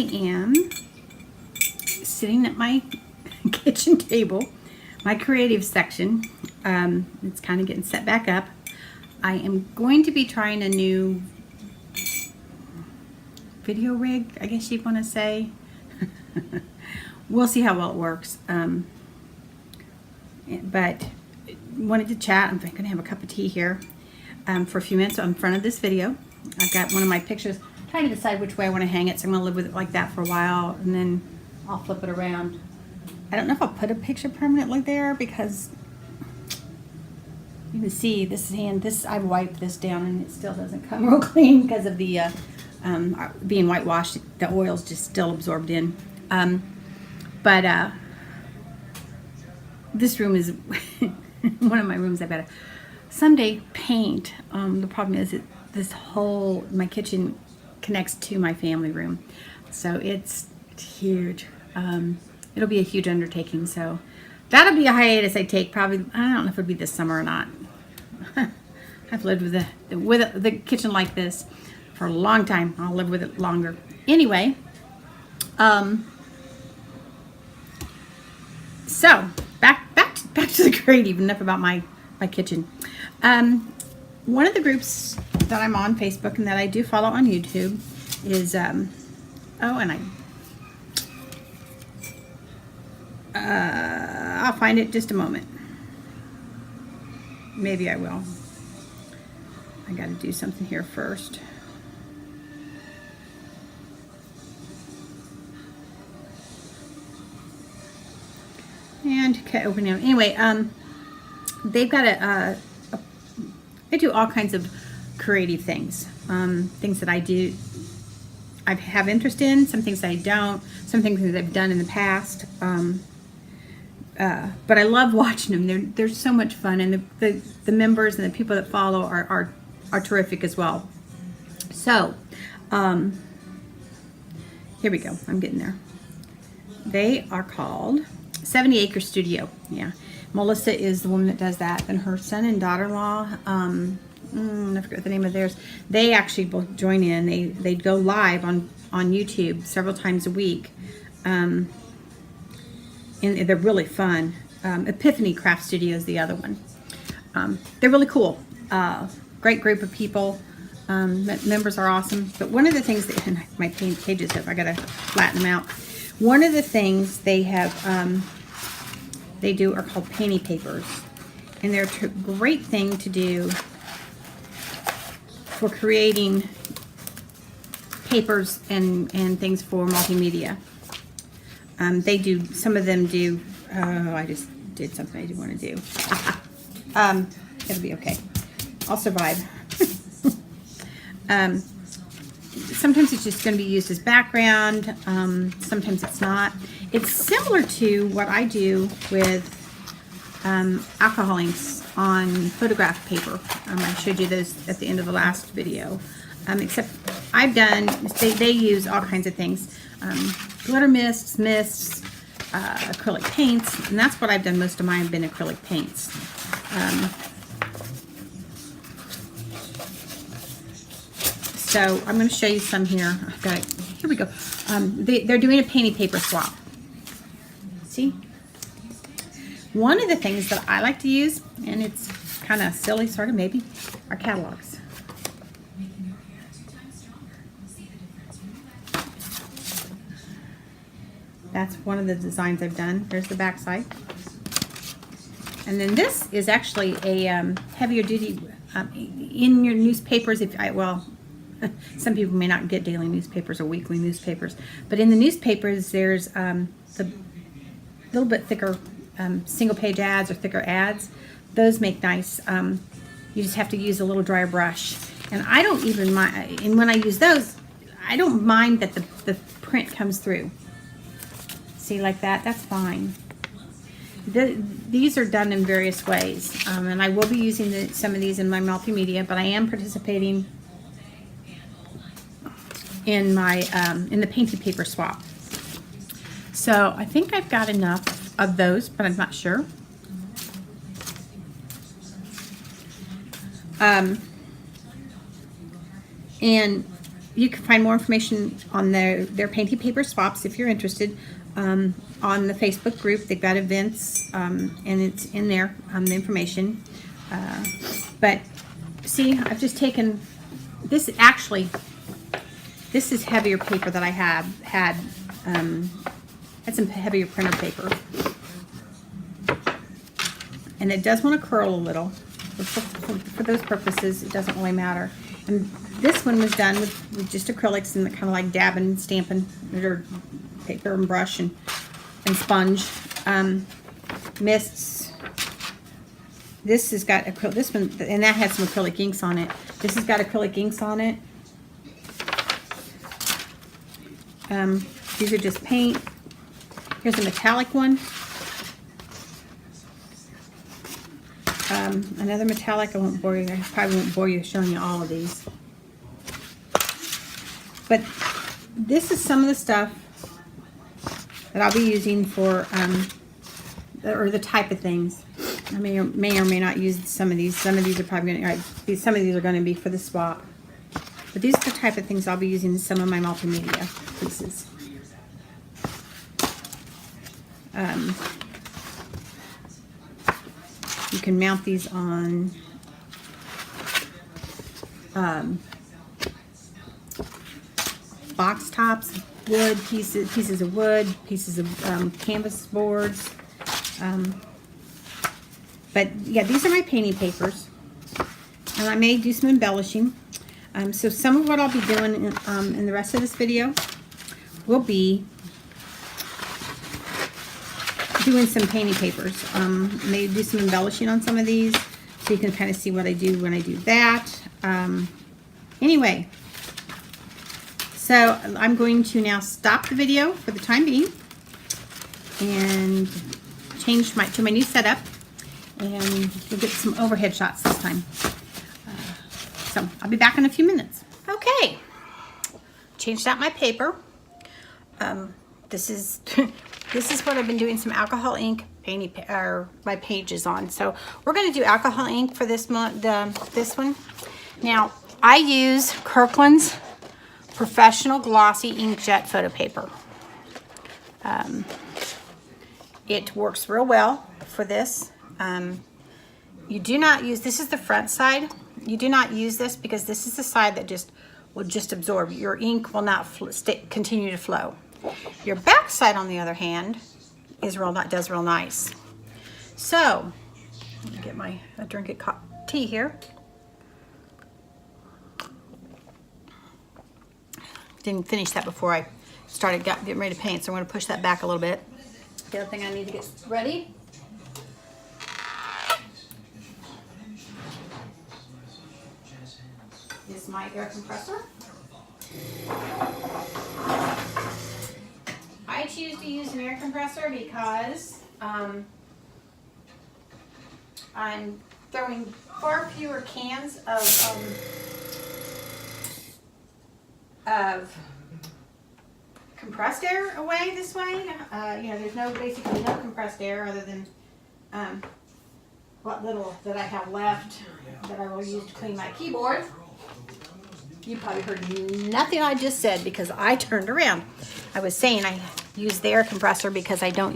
am sitting at my kitchen table, my creative section. It's kind of getting set back up. I am going to be trying a new video rig, I guess you'd want to say. We'll see how well it works. But wanted to chat. I'm going to have a cup of tea here for a few minutes in front of this video. I've got one of my pictures, trying to decide which way I want to hang it, so I'm going to live with it like that for a while, and then I'll flip it around. I don't know if I'll put a picture permanently there, because you can see this hand, I wiped this down and it still doesn't come real clean because of the being whitewashed. The oil's just still absorbed in. This room is one of my rooms I've got to someday paint. The problem is my kitchen connects to my family room, so it's huge. It'll be a huge undertaking, so that'll be a hiatus I take probably. I don't know if it'll be this summer or not. I've lived with the kitchen like this for a long time. I'll live with it longer. Anyway, so back to the creative. Enough about my kitchen. One of the groups that I'm on Facebook and that I do follow on YouTube is I'll find it just a moment. Maybe I will. I got to do something here first. And okay, opening up. Anyway, they've got they do all kinds of creative things. Things that I have interest in, some things I don't, some things that I've done in the past. But I love watching them. They're so much fun, and the members and the people that follow are terrific as well. So, here we go. I'm getting there. They are called 70 Acre Studio. Yeah, Melissa is the woman that does that, and her son and daughter-in-law. I forget the name of theirs. They actually both join in. They go live on YouTube several times a week. And they're really fun. Epiphany Craft Studio is the other one. They're really cool. Great group of people. Members are awesome. But one of the things that, and my pages have, I gotta flatten them out. One of the things they have, they do are called Painty papers, and they're a great thing to do for creating papers and things for multimedia. They do, some of them do, I just did something I didn't want to do. It'll be okay. I'll survive. Sometimes it's just going to be used as background. Sometimes it's not. It's similar to what I do with alcohol inks on photograph paper. I showed you those at the end of the last video. Except I've done, they use all kinds of things. Glitter mists, acrylic paints, and that's what I've done. Most of mine have been acrylic paints. So I'm going to show you some here. I've got it. Here we go. They're doing a painty paper swap. See? One of the things that I like to use, and it's kind of silly, sort of maybe, are catalogs. That's one of the designs I've done. There's the back side. And then this is actually a heavier duty in your newspapers. Some people may not get daily newspapers or weekly newspapers, but in the newspapers there's the little bit thicker single page ads or thicker ads. Those make nice. You just have to use a little drier brush, and I don't even mind. And when I use those, I don't mind that the print comes through. See, like that, that's fine. These are done in various ways, and I will be using some of these in my multimedia, but I am participating in my in the Painty paper swap. So I think I've got enough of those, but I'm not sure. And you can find more information on their Painty paper swaps if you're interested on the Facebook group. They've got events, and it's in there, the information. But see, I've just taken this. Actually, this is heavier paper that I had some heavier printer paper, and it does want to curl a little. For those purposes, it doesn't really matter. And this one was done with just acrylics and kind of like dabbing, stamping, or paper and brush and sponge. Mists. This has got acrylic. This one, and that had some acrylic inks on it. This has got acrylic inks on it. These are just paint. Here's a metallic one. Another metallic. I won't bore you. I probably won't bore you showing you all of these. But this is some of the stuff that I'll be using for, or the type of things. I may or may not use some of these. Some of these are probably going to, some of these are going to be for the swap. But these are the type of things I'll be using in some of my multimedia pieces. You can mount these on box tops, wood pieces of wood, pieces of canvas boards. But yeah, these are my painting papers, and I may do some embellishing. So some of what I'll be doing in the rest of this video will be doing some painting papers. Maybe do some embellishing on some of these, so you can kind of see what I do when I do that. Anyway, so I'm going to now stop the video for the time being and change to my new setup, and we'll get some overhead shots this time. So I'll be back in a few minutes. Okay, changed out my paper. This is this is what I've been doing some alcohol ink painting my pages on. So we're going to do alcohol ink for this this one. Now I use Kirkland's Professional Glossy Inkjet Photo Paper. It works real well for this. You do not use, this is the front side. You do not use this because this is the side that will just absorb. Your ink will not continue to flow. Your back side, on the other hand, does real nice. So, let me get my drink of tea here. Didn't finish that before I started getting ready to paint, so I'm going to push that back a little bit. The other thing I need to get ready is my air compressor. I choose to use an air compressor because I'm throwing far fewer cans of compressed air away this way. You know, there's basically no compressed air other than what little that I have left that I will use to clean my keyboard. You probably heard nothing I just said because I turned around. I was saying I use the air compressor because I don't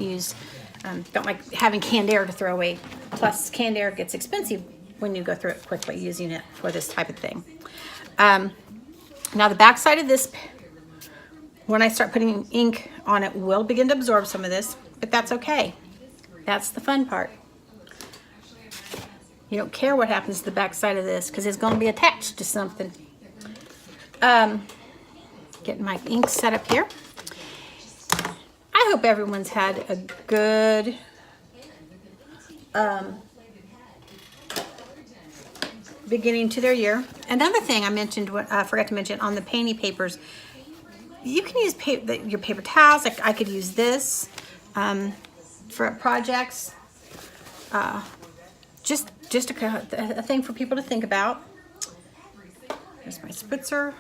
like having canned air to throw away. Plus, canned air gets expensive when you go through it quickly using it for this type of thing. Now the back side of this, when I start putting ink on it, will begin to absorb some of this, but that's okay. That's the fun part. You don't care what happens to the back side of this because it's going to be attached to something. Getting my ink set up here. I hope everyone's had a good beginning to their year. Another thing I mentioned, forgot to mention, on the Painty papers, you can use your paper towels. Like I could use this for projects. Just a thing for people to think about. Here's my spritzer.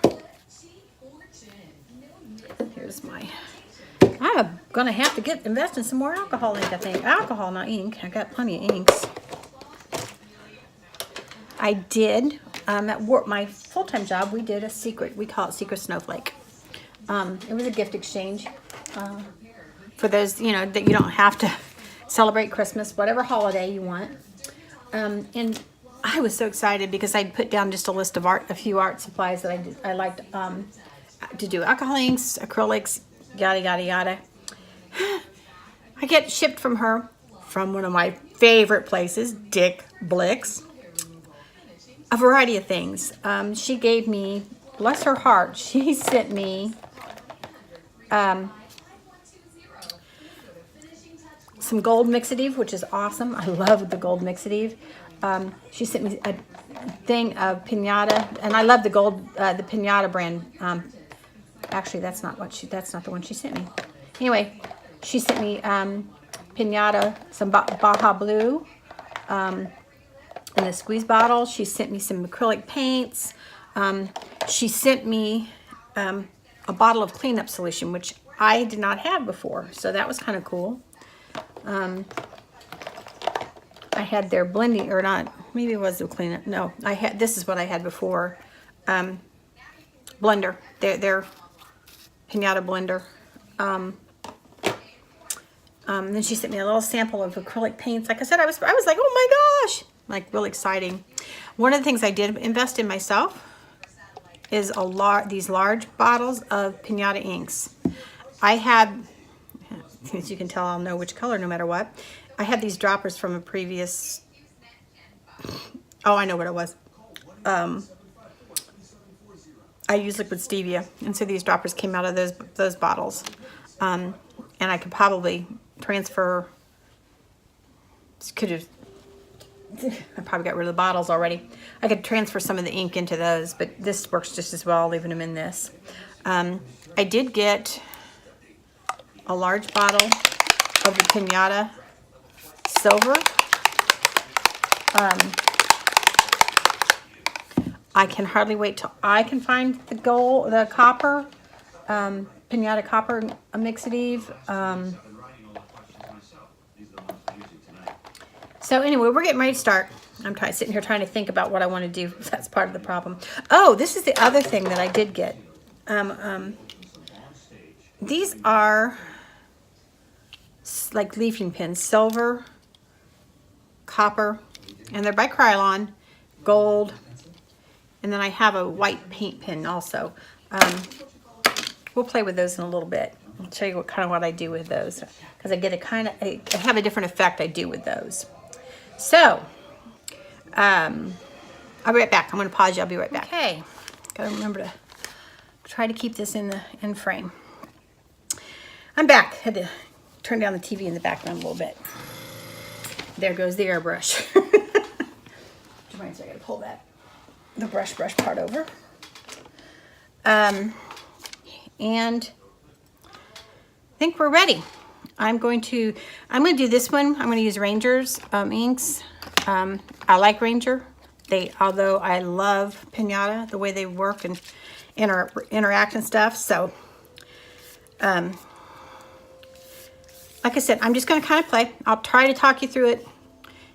Here's my. I'm gonna have to invest in some more alcohol ink. I think alcohol, not ink. I got plenty of inks. I did at work, my full-time job, we did a secret, we call it Secret Snowflake. It was a gift exchange for those, you know, that you don't have to celebrate Christmas, whatever holiday you want. And I was so excited because I'd put down just a list of a few art supplies that I liked to do. Alcohol inks, acrylics, yada, yada, yada. I get shipped from her, from one of my favorite places, Dick Blick's, a variety of things. She gave me, bless her heart, she sent me some gold mixative, which is awesome. I love the gold mixative. She sent me a thing of Piñata, and I love the gold, the Piñata brand. Actually, that's not the one she sent me. Anyway, she sent me Piñata, some Baja Blue, in a squeeze bottle. She sent me some acrylic paints. She sent me a bottle of cleanup solution, which I did not have before, so that was kind of cool. I had their blending, or not, maybe it was the cleanup. No, this is what I had before. Blender, their Piñata blender. Then she sent me a little sample of acrylic paints. Like I said, I was like, oh my gosh, like really exciting. One of the things I did invest in myself is these large bottles of Piñata inks. I had, as you can tell, I'll know which color no matter what. I had these droppers from a previous, oh, I know what it was. I use liquid stevia, and so these droppers came out of those bottles. And I could probably transfer, I probably got rid of the bottles already. I could transfer some of the ink into those, but this works just as well, leaving them in this. I did get a large bottle of the Piñata silver. I can hardly wait till I can find the copper, Piñata copper mixative. So anyway, we're getting ready to start. I'm sitting here trying to think about what I want to do. That's part of the problem. Oh, this is the other thing that I did get. These are like leafing pins, silver, copper, and they're by Krylon, gold, and then I have a white paint pen also. We'll play with those in a little bit. I'll show you what I do with those, because I get I have a different effect I do with those. So, I'll be right back. I'm going to pause you. I'll be right back. Okay, gotta remember to try to keep this in frame. I'm back. Had to turn down the TV in the background a little bit. There goes the airbrush. So I gotta pull the brush part over. And I think we're ready. I'm going to do this one. I'm going to use Ranger's inks. I like Ranger. Although I love Piñata, the way they work and interact and stuff. So, like I said, I'm just going to kind of play. I'll try to talk you through it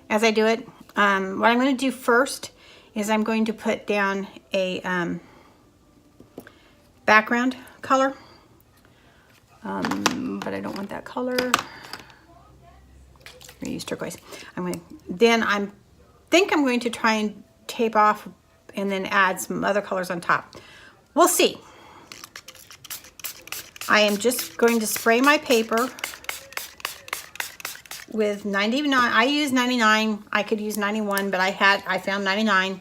as I do it. What I'm going to do first is I'm going to put down a background color. But I don't want that color. I'm going to use turquoise. Then I think I'm going to try and tape off and then add some other colors on top. We'll see. I am just going to spray my paper with 99. I use 99. I could use 91, but I found 99%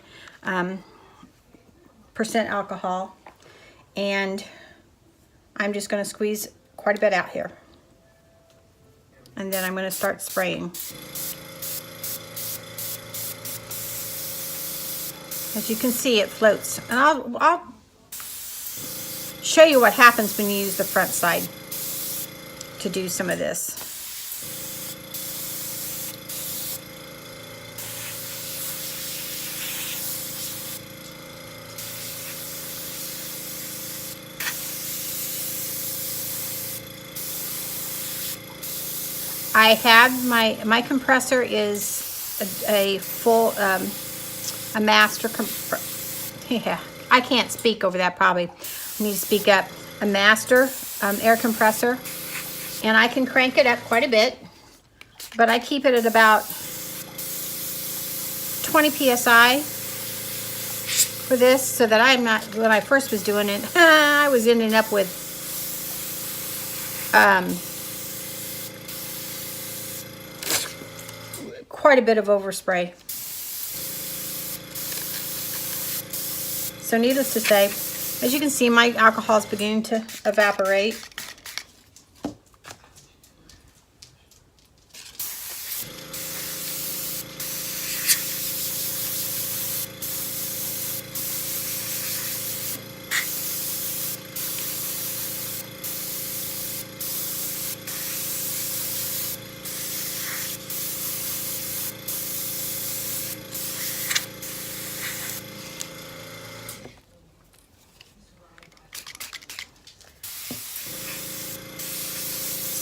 alcohol, and I'm just going to squeeze quite a bit out here, and then I'm going to start spraying. As you can see, it floats, and I'll show you what happens when you use the front side to do some of this. I have my compressor is a full a master Yeah, I can't speak over that probably. I need to speak up. A master air compressor. And I can crank it up quite a bit. But I keep it at about 20 PSI for this, so that I'm not, when I first was doing it, I was ending up with quite a bit of overspray. So needless to say, as you can see, my alcohol is beginning to evaporate.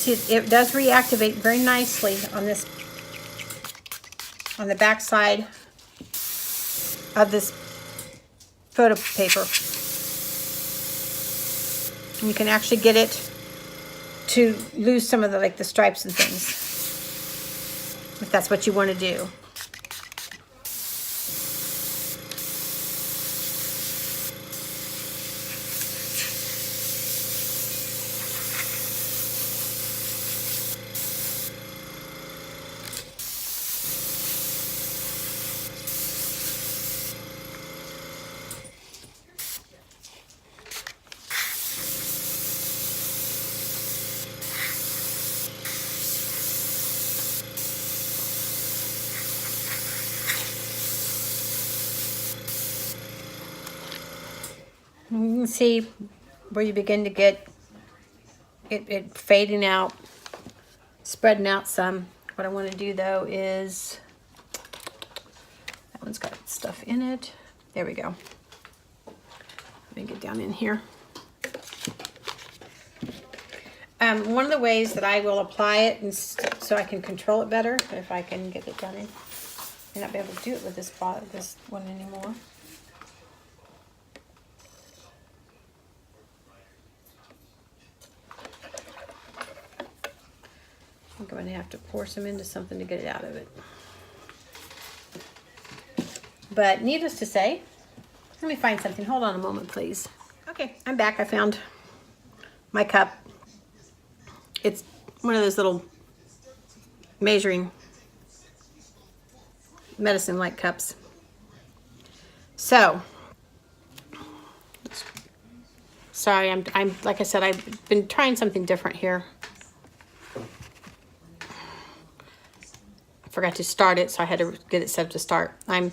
See, it does reactivate very nicely on this, on the back side of this photo paper. And you can actually get it to lose some of the, like the stripes and things, if that's what you want to do. You can see where you begin to get it fading out, spreading out some. What I want to do though is, that one's got stuff in it. There we go. Let me get down in here. One of the ways that I will apply it, and so I can control it better, if I can get it done in, I may not be able to do it with this one anymore. I'm going to have to pour some into something to get it out of it. But needless to say, let me find something. Hold on a moment, please. Okay, I'm back. I found my cup. It's one of those little measuring medicine-like cups. So, sorry, I'm like I said, I've been trying something different here. Forgot to start it, so I had to get it set up to start. I'm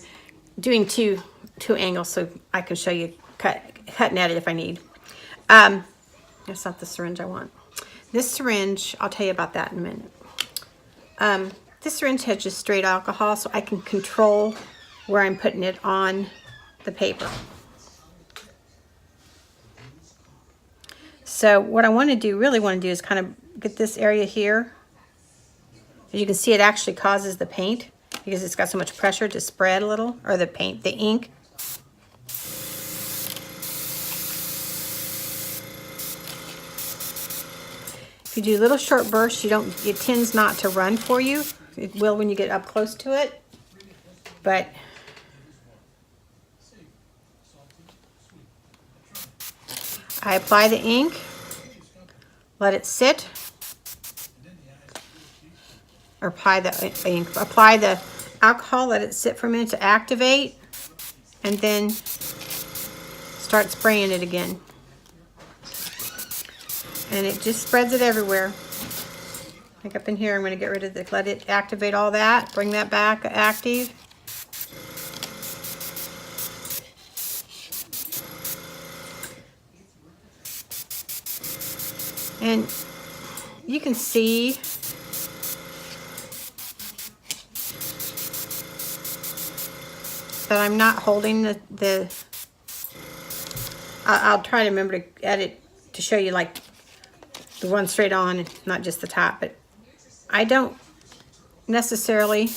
doing two angles so I can show you cutting at it if I need. That's not the syringe I want. This syringe, I'll tell you about that in a minute. This syringe has just straight alcohol, so I can control where I'm putting it on the paper. So what I want to do, really want to do, is kind of get this area here. As you can see, it actually causes the paint, because it's got so much pressure to spread a little, or the paint, the ink. If you do little short bursts, it tends not to run for you. It will when you get up close to it, but I apply the ink, let it sit. Or apply the alcohol, let it sit for a minute to activate, and then start spraying it again. And it just spreads it everywhere. Like up in here, I'm going to get rid of the, let it activate all that, bring that back active. And you can see that I'm not holding I'll try to remember to edit to show you like the one straight on, not just the top, but I don't necessarily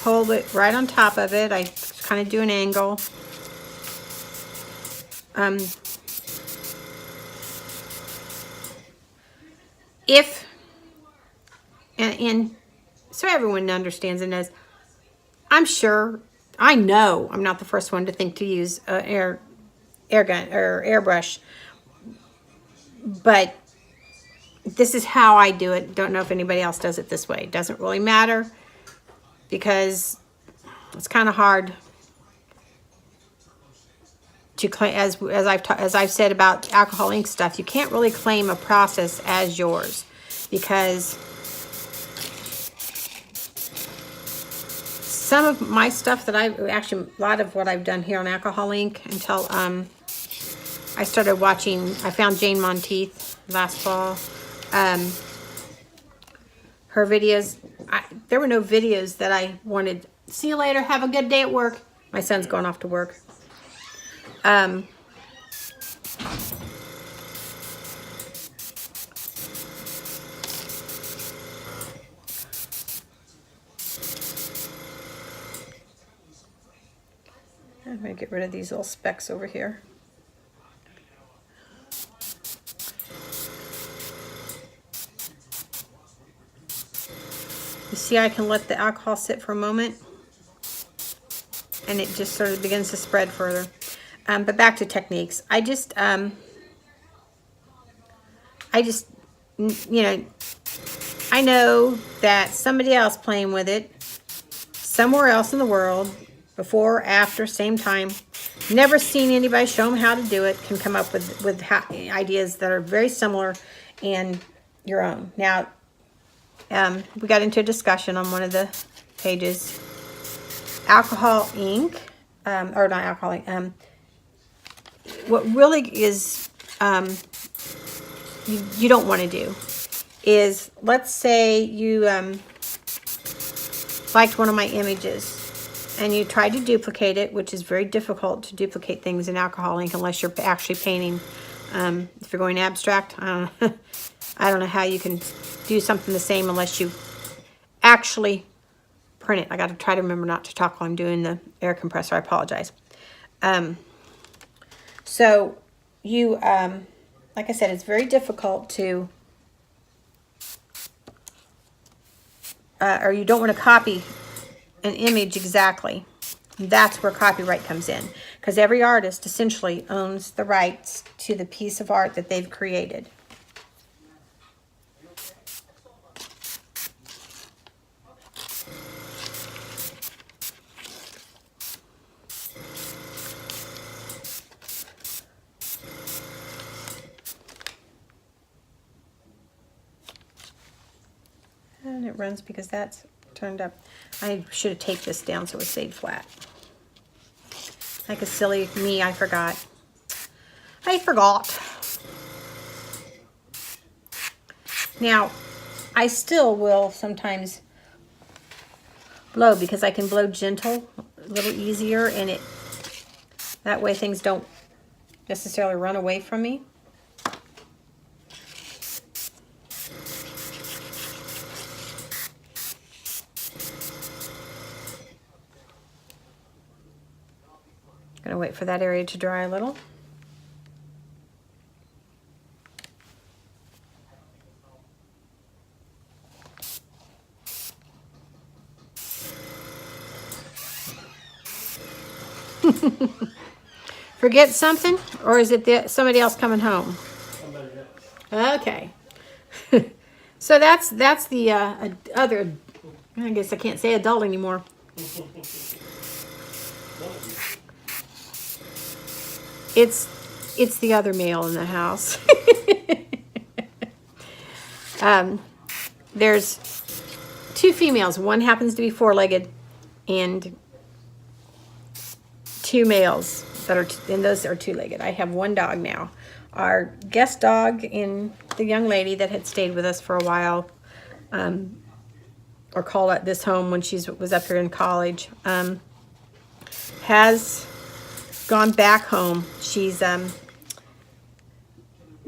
hold it right on top of it. I kind of do an angle. If, and so everyone understands and knows, I'm sure, I know I'm not the first one to think to use air gun or airbrush, but this is how I do it. Don't know if anybody else does it this way. It doesn't really matter because it's kind of hard to claim, as I've said about alcohol ink stuff, you can't really claim a process as yours because some of my stuff that a lot of what I've done here on alcohol ink until I started watching, I found Jane Monteith last fall. Her videos, there were no videos that I wanted. See you later, have a good day at work. My son's going off to work. Let me get rid of these little specks over here. You see, I can let the alcohol sit for a moment and it just sort of begins to spread further. But back to techniques. I just, you know, I know that somebody else playing with it somewhere else in the world, before, after, same time, never seen anybody show them how to do it, can come up with ideas that are very similar and your own. Now, we got into a discussion on one of the pages. Alcohol ink, or not alcohol ink, what really is, you don't want to do is, let's say you liked one of my images and you tried to duplicate it, which is very difficult to duplicate things in alcohol ink unless you're actually painting. If you're going abstract, I don't know how you can do something the same unless you actually print it. I got to try to remember not to talk while I'm doing the air compressor. I apologize. So you, like I said, it's very difficult to, or you don't want to copy an image exactly. That's where copyright comes in, because every artist essentially owns the rights to the piece of art that they've created. And it runs because that's turned up. I should have taped this down so it stayed flat. Like a silly me, I forgot. Now, I still will sometimes blow because I can blow gentle, a little easier, and that way things don't necessarily run away from me. Gonna wait for that area to dry a little. Forget something, or is it somebody else coming home? Okay. So that's the other. I guess I can't say adult anymore. It's the other male in the house. There's two females. One happens to be four-legged, and two males that are, and those are two-legged. I have one dog now. Our guest dog, and the young lady that had stayed with us for a while, or called at this home when she was up here in college, has gone back home. She's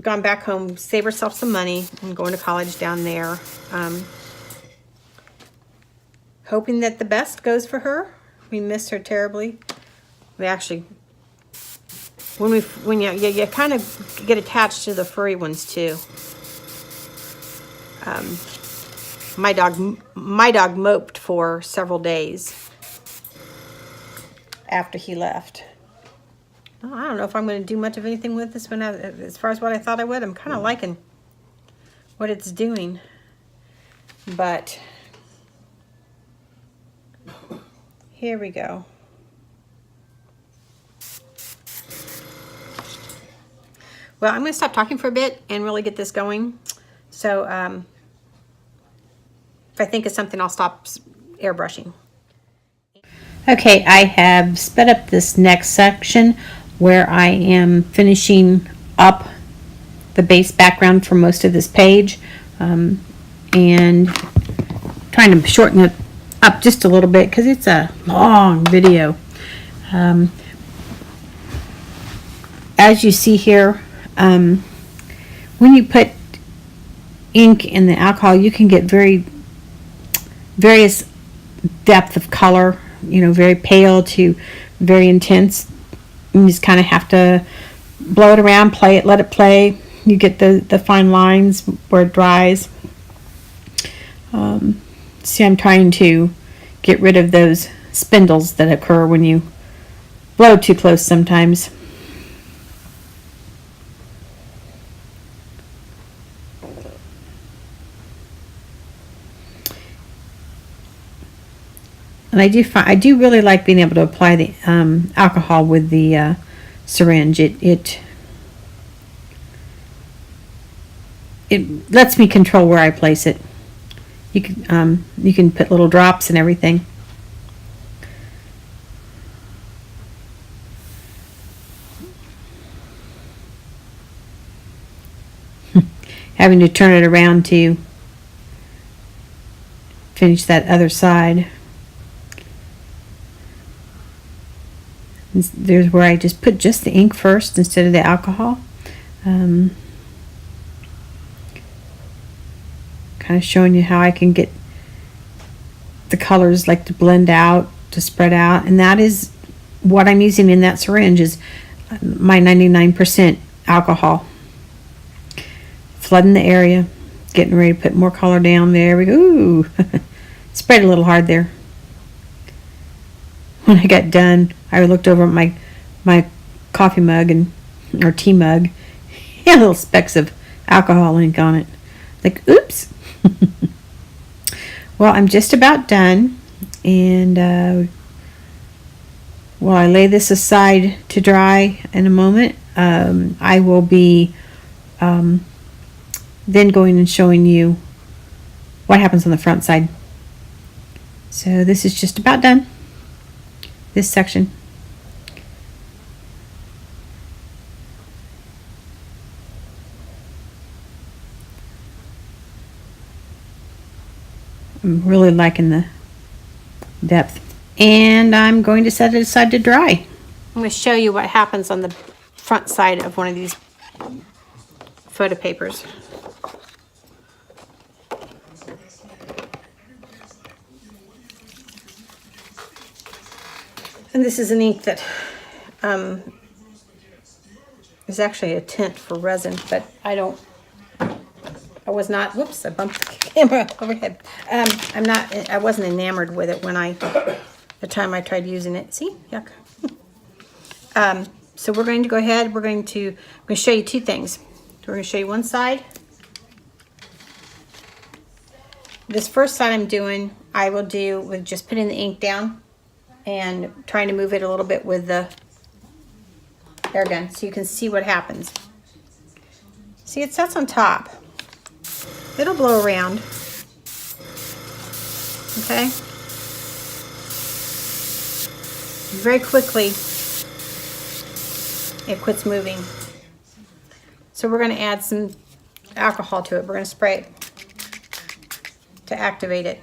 gone back home, save herself some money, and going to college down there. Hoping that the best goes for her. We miss her terribly. We actually when you kind of get attached to the furry ones too. My dog moped for several days after he left. Well, I don't know if I'm going to do much of anything with this one as far as what I thought I would. I'm kind of liking what it's doing, but here we go. Well, I'm going to stop talking for a bit and really get this going. So if I think of something, I'll stop airbrushing. Okay, I have sped up this next section where I am finishing up the base background for most of this page, and trying to shorten it up just a little bit because it's a long video. As you see here, when you put ink in the alcohol, you can get various depth of color, you know, very pale to very intense. You just kind of have to blow it around, play it, let it play. You get the fine lines where it dries. See, I'm trying to get rid of those spindles that occur when you blow too close sometimes. And I do really like being able to apply the alcohol with the syringe. It lets me control where I place it. You can put little drops and everything. Having to turn it around to finish that other side. There's where I just put just the ink first instead of the alcohol. Kind of showing you how I can get the colors like to blend out, to spread out, and that is what I'm using in that syringe is my 99% alcohol. Flooding the area, getting ready to put more color down. There we go. Ooh. Spread a little hard there. When I got done, I looked over at my coffee mug or tea mug. It had little specks of alcohol ink on it. Like, oops. Well, I'm just about done, and while I lay this aside to dry in a moment, I will be then going and showing you what happens on the front side. So this is just about done. This section. I'm really liking the depth. And I'm going to set it aside to dry. I'm going to show you what happens on the front side of one of these photo papers. And this is an ink that is actually a tint for resin, but I was not, whoops, I bumped the camera overhead. I wasn't enamored with it when the time I tried using it. See, yuck. So we're going to go ahead, I'm going to show you two things. We're going to show you one side. This first side I'm doing, I will do with just putting the ink down and trying to move it a little bit with the air gun so you can see what happens. See, it sets on top. It'll blow around. Okay? Very quickly, it quits moving. So we're going to add some alcohol to it. We're going to spray it to activate it.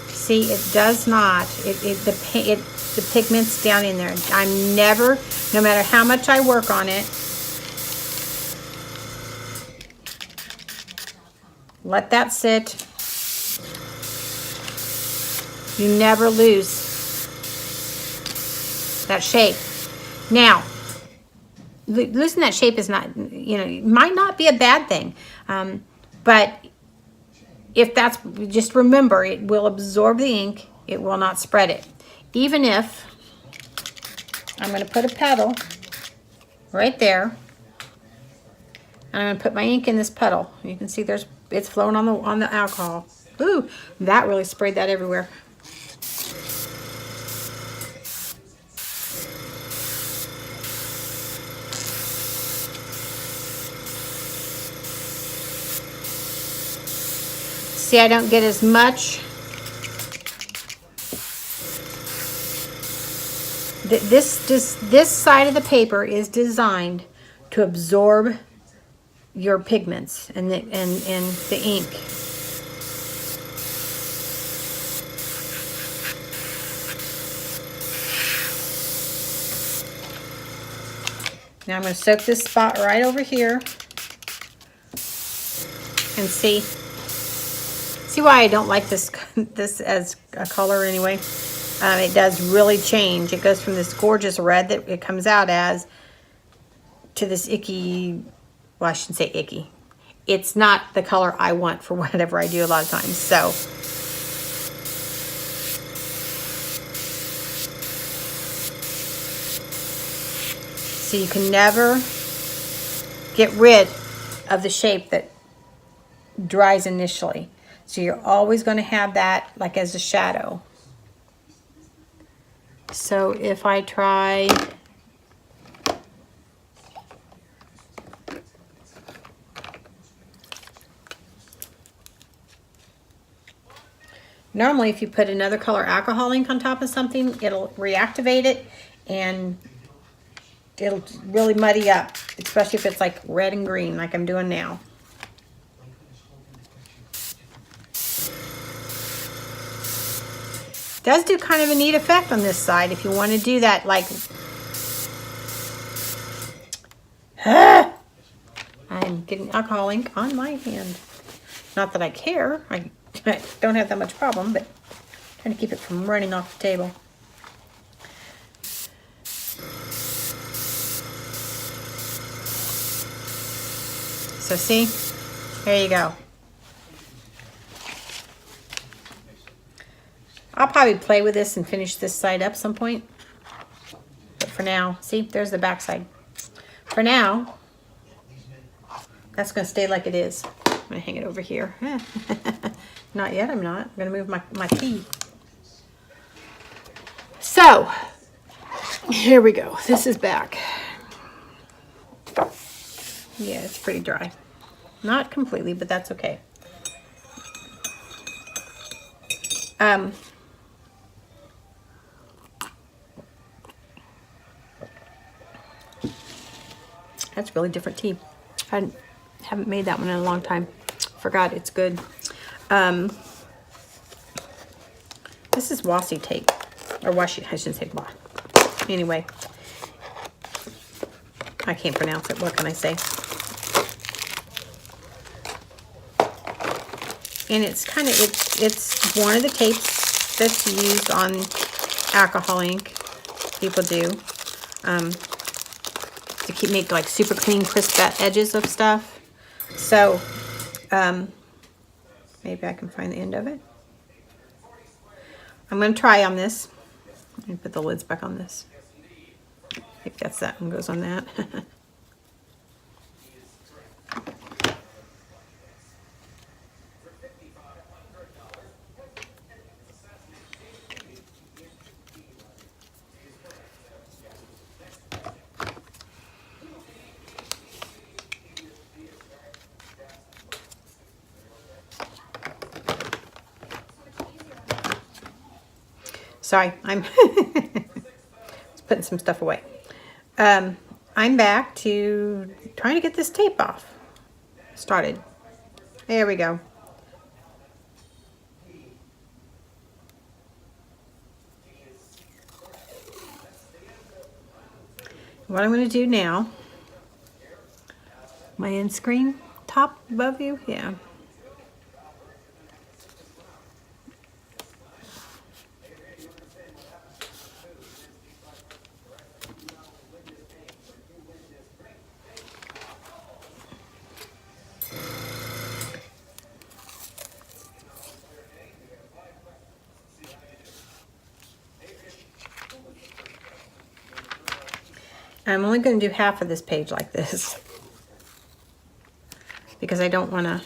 See, it does not, the pigment's down in there. I'm never, no matter how much I work on it, let that sit. You never lose that shape. Now, losing that shape is not, might not be a bad thing. But if that's, just remember, it will absorb the ink. It will not spread it. Even if, I'm going to put a puddle right there. And I'm going to put my ink in this puddle. You can see it's flowing on the alcohol. Ooh, that really sprayed that everywhere. See, I don't get as much. This side of the paper is designed to absorb your pigments and the ink. Now I'm going to soak this spot right over here and see why I don't like this as a color anyway. It does really change. It goes from this gorgeous red that it comes out as to this icky, well, I shouldn't say icky. It's not the color I want for whatever I do a lot of times. So you can never get rid of the shape that dries initially. So you're always going to have that like as a shadow. So if I try normally if you put another color alcohol ink on top of something, it'll reactivate it and it'll really muddy up, especially if it's like red and green like I'm doing now. Does do kind of a neat effect on this side if you want to do that, like I'm getting alcohol ink on my hand. Not that I care. I don't have that much problem, but I'm trying to keep it from running off the table. So see, there you go. I'll probably play with this and finish this side up some point. But for now, see, there's the back side. For now, that's going to stay like it is. I'm going to hang it over here. Not yet, I'm not. I'm going to move my key. So, here we go. This is back. Yeah, it's pretty dry. Not completely, but that's okay. That's really different tea. I haven't made that one in a long time. Forgot it's good. This is washi tape. Or washi, I shouldn't say wa. Anyway. I can't pronounce it. What can I say? And it's kind of, it's one of the tapes that's used on alcohol ink. People do. To make like super clean, crisp edges of stuff. So, maybe I can find the end of it. I'm going to try on this. I'm going to put the lids back on this. I think that's that one goes on that. Sorry, I'm putting some stuff away. I'm back to trying to get this tape off. Started. There we go. What I'm going to do now, my end screen top above you, yeah. I'm only going to do half of this page like this because I don't want to,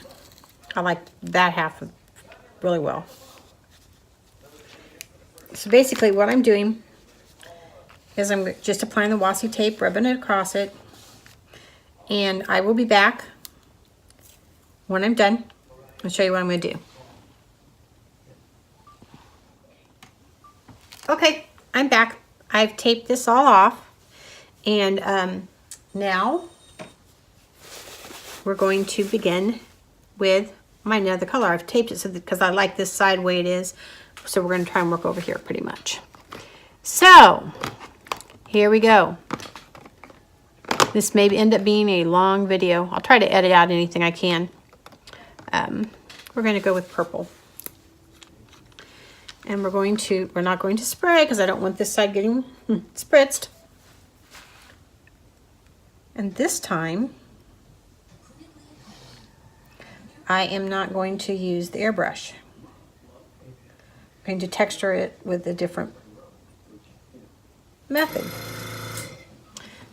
I like that half really well. So basically what I'm doing is I'm just applying the washi tape, rubbing it across it, and I will be back when I'm done. I'll show you what I'm going to do. Okay, I'm back. I've taped this all off, and now we're going to begin with my other color. I've taped it so because I like this side way it is, so we're going to try and work over here pretty much. So here we go. This may end up being a long video. I'll try to edit out anything I can. We're going to go with purple. And we're not going to spray because I don't want this side getting spritzed. And this time, I am not going to use the airbrush. I'm going to texture it with a different method.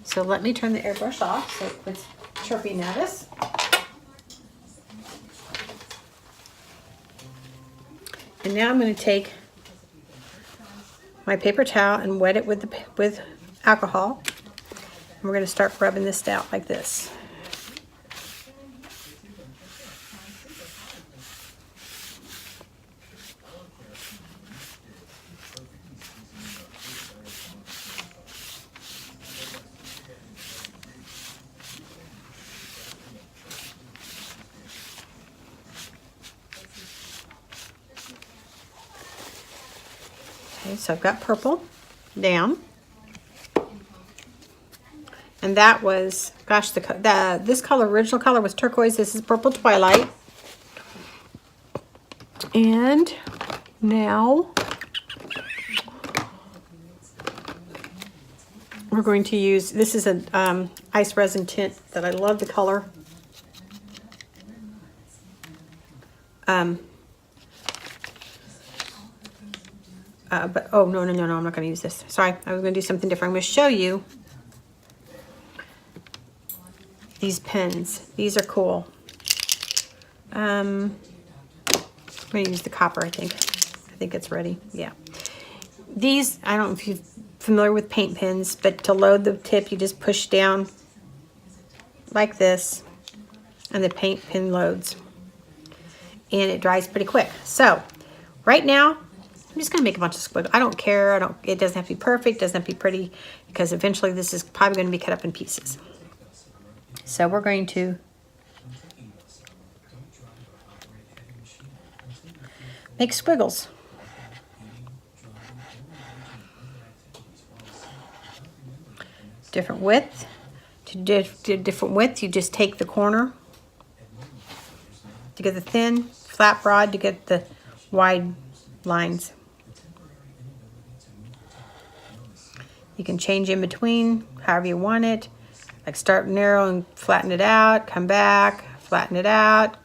So let me turn the airbrush off so it quits chirping at us. And now I'm going to take my paper towel and wet it with alcohol. And we're going to start rubbing this out like this. Okay, so I've got purple down. And that was, gosh, this color, original color was turquoise. This is purple twilight. And now we're going to use, this is an ice resin tint that I love the color. But, oh, no, I'm not going to use this. Sorry, I was going to do something different. I'm going to show you these pens. These are cool. I'm going to use the copper, I think. I think it's ready. Yeah. These, I don't know if you're familiar with paint pens, but to load the tip, you just push down like this, and the paint pen loads. And it dries pretty quick. So, right now, I'm just going to make a bunch of squiggles. I don't care. It doesn't have to be perfect. It doesn't have to be pretty, because eventually this is probably going to be cut up in pieces. So we're going to make squiggles. Different width. To different width, you just take the corner to get the thin, flat, broad to get the wide lines. You can change in between however you want it. Like start narrow and flatten it out, come back, flatten it out.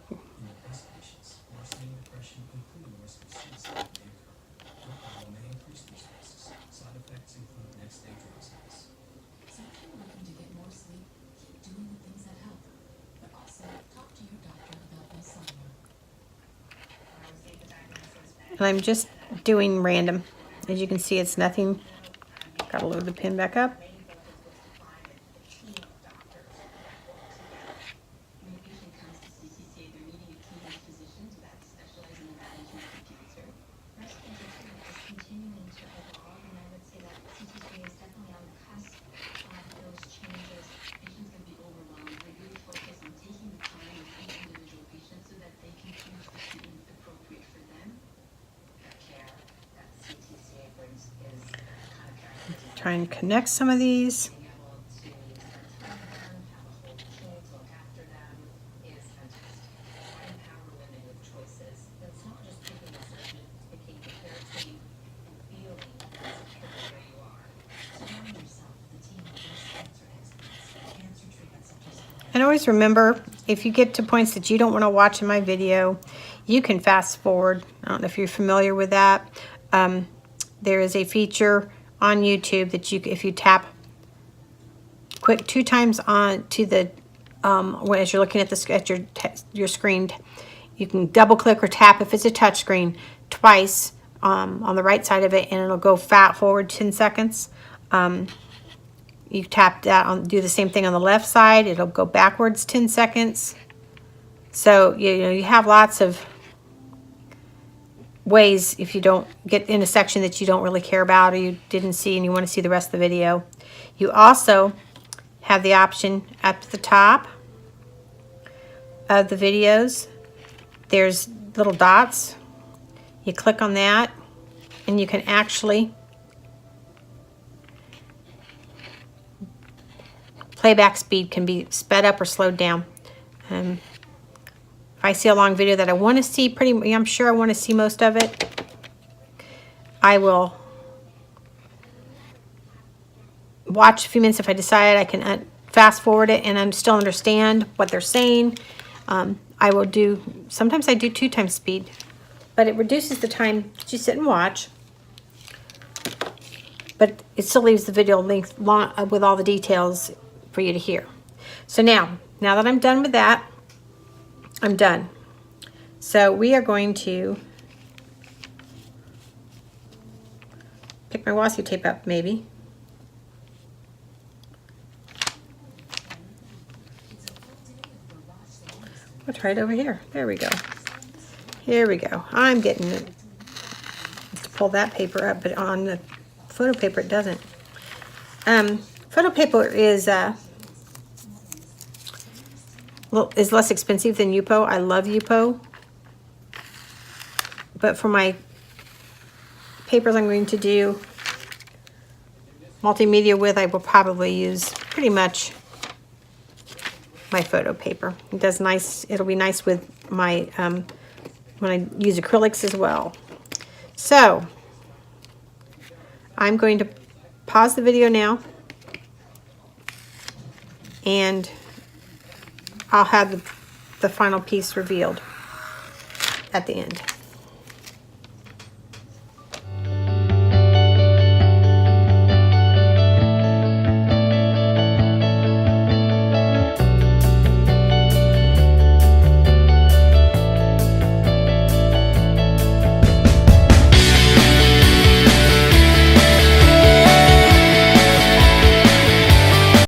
And I'm just doing random. As you can see, it's nothing. Gotta load the pen back up. Try and connect some of these. And always remember, if you get to points that you don't want to watch in my video, you can fast forward. I don't know if you're familiar with that. There is a feature on YouTube that if you tap quick 2 times on to the as you're looking at your screen. You can double click or tap if it's a touch screen twice on the right side of it, and it'll go forward 10 seconds. You tap that do the same thing on the left side, it'll go backwards 10 seconds. So you have lots of ways if you don't get in a section that you don't really care about or you didn't see and you want to see the rest of the video. You also have the option at the top of the videos. There's little dots. You click on that and you can actually playback speed can be sped up or slowed down. If I see a long video that I want to see I'm sure I want to see most of it, I will watch a few minutes. If I decide I can fast forward it and I still understand what they're saying, I will do, sometimes I do 2 times speed, but it reduces the time that you sit and watch, but it still leaves the video length long, with all the details for you to hear. So now that I'm done with that, I'm done. So we are going to pick my washi tape up, maybe. I'll try it over here. There we go. Here we go. I'm getting it to pull that paper up, but on the photo paper it doesn't. Photo paper is less expensive than Yupo. I love Yupo. But for my papers I'm going to do multimedia with, I will probably use pretty much my photo paper. It does nice, it'll be nice with my, when I use acrylics as well. So, I'm going to pause the video now, and I'll have the final piece revealed at the end.